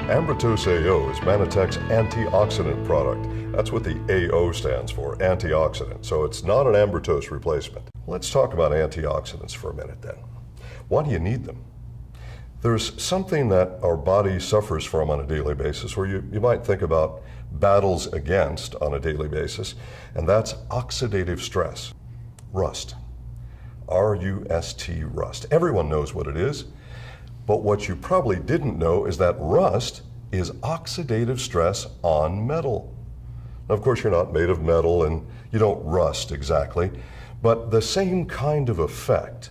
Ambrotose AO is Manitech's antioxidant product. That's what the AO stands for, antioxidant. So it's not an Ambrotose replacement. Let's talk about antioxidants for a minute then. Why do you need them? There's something that our body suffers from on a daily basis, where you might think about battles against on a daily basis, and that's oxidative stress, rust. R-U-S-T, rust. Everyone knows what it is, but what you probably didn't know is that rust is oxidative stress on metal. Now, of course, you're not made of metal and you don't rust exactly, but the same kind of effect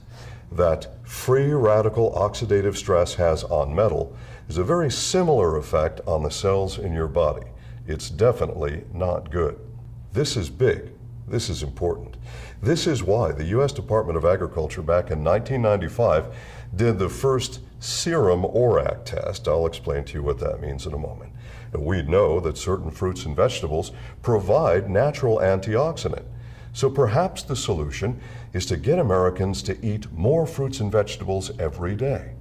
that free radical oxidative stress has on metal is a very similar effect on the cells in your body. It's definitely not good. This is big. This is important. This is why the U.S. Department of Agriculture back in 1995 did the first serum ORAC test. I'll explain to you what that means in a moment. And we know that certain fruits and vegetables provide natural antioxidant. So perhaps the solution is to get Americans to eat more fruits and vegetables every day.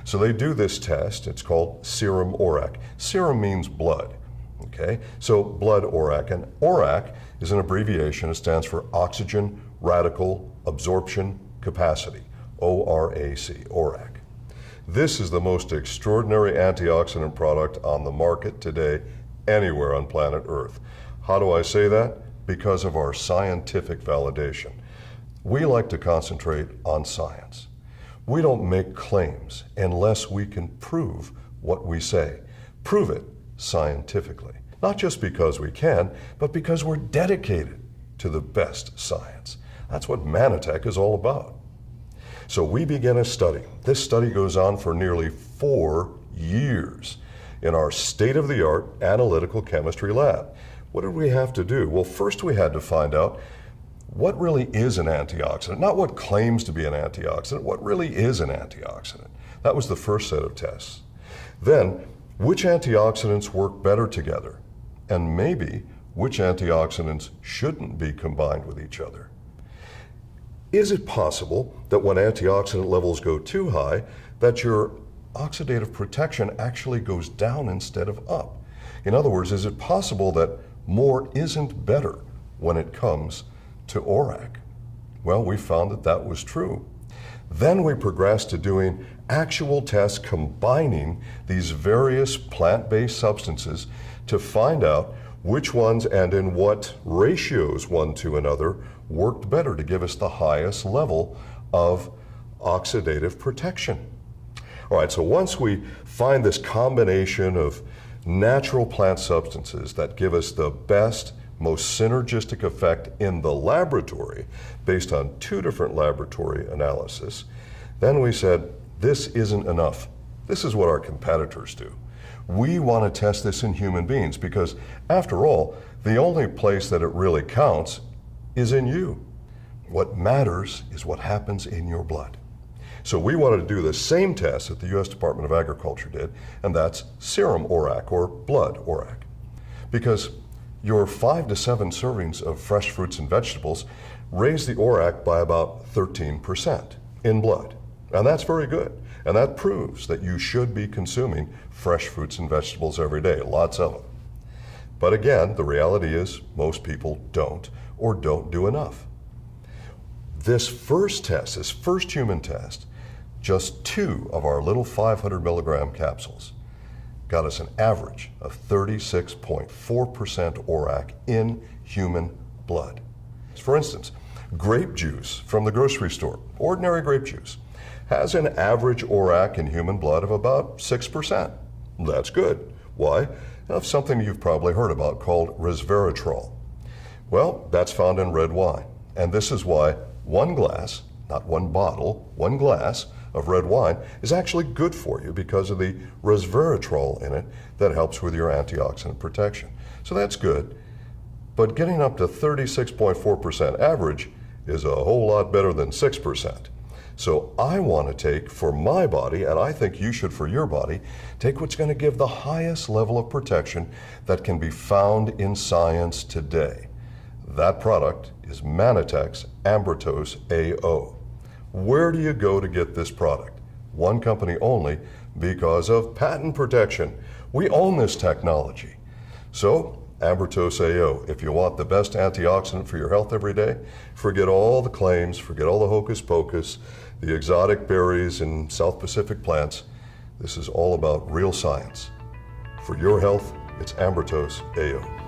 So they do this test. It's called serum ORAC. Serum means blood. Okay, so blood ORAC, and ORAC is an abbreviation. It stands for Oxygen Radical Absorption Capacity, O-R-A-C, ORAC. This is the most extraordinary antioxidant product on the market today, anywhere on planet Earth. How do I say that? Because of our scientific validation. We like to concentrate on science. We don't make claims unless we can prove what we say. Prove it scientifically. Not just because we can, but because we're dedicated to the best science. That's what Manitech is all about. So we begin a study. This study goes on for nearly 4 years in our state-of-the-art analytical chemistry lab. What did we have to do? Well, first we had to find out what really is an antioxidant, not what claims to be an antioxidant, what really is an antioxidant. That was the first set of tests. Then, which antioxidants work better together? And maybe which antioxidants shouldn't be combined with each other? Is it possible that when antioxidant levels go too high, that your oxidative protection actually goes down instead of up? In other words, is it possible that more isn't better when it comes to ORAC? Well, we found that that was true. Then we progressed to doing actual tests combining these various plant-based substances to find out which ones and in what ratios one to another worked better to give us the highest level of oxidative protection. All right, so once we find this combination of natural plant substances that give us the best, most synergistic effect in the laboratory based on 2 different laboratory analyses, then we said, this isn't enough. This is what our competitors do. We want to test this in human beings because, after all, the only place that it really counts is in you. What matters is what happens in your blood. So we wanted to do the same test that the U.S. Department of Agriculture did, and that's serum ORAC, or blood ORAC. Because your 5 to 7 servings of fresh fruits and vegetables raise the ORAC by about 13% in blood. And that's very good. And that proves that you should be consuming fresh fruits and vegetables every day, lots of them. But again, the reality is most people don't or don't do enough. This first test, this first human test, just 2 of our little 500 milligram capsules got us an average of 36.4% ORAC in human blood. For instance, grape juice from the grocery store, ordinary grape juice, has an average ORAC in human blood of about 6%. That's good. Why? Of something you've probably heard about called resveratrol. Well, that's found in red wine. And this is why 1 glass, not 1 bottle, 1 glass of red wine is actually good for you because of the resveratrol in it that helps with your antioxidant protection. So that's good. But getting up to 36.4% average is a whole lot better than 6%. So I want to take for my body, and I think you should for your body, take what's going to give the highest level of protection that can be found in science today. That product is Manitech's Ambrotose AO. Where do you go to get this product? One company only, because of patent protection. We own this technology. So, Ambrotose AO, if you want the best antioxidant for your health every day, forget all the claims, forget all the hocus pocus, the exotic berries and South Pacific plants. This is all about real science. For your health, it's Ambrotose AO.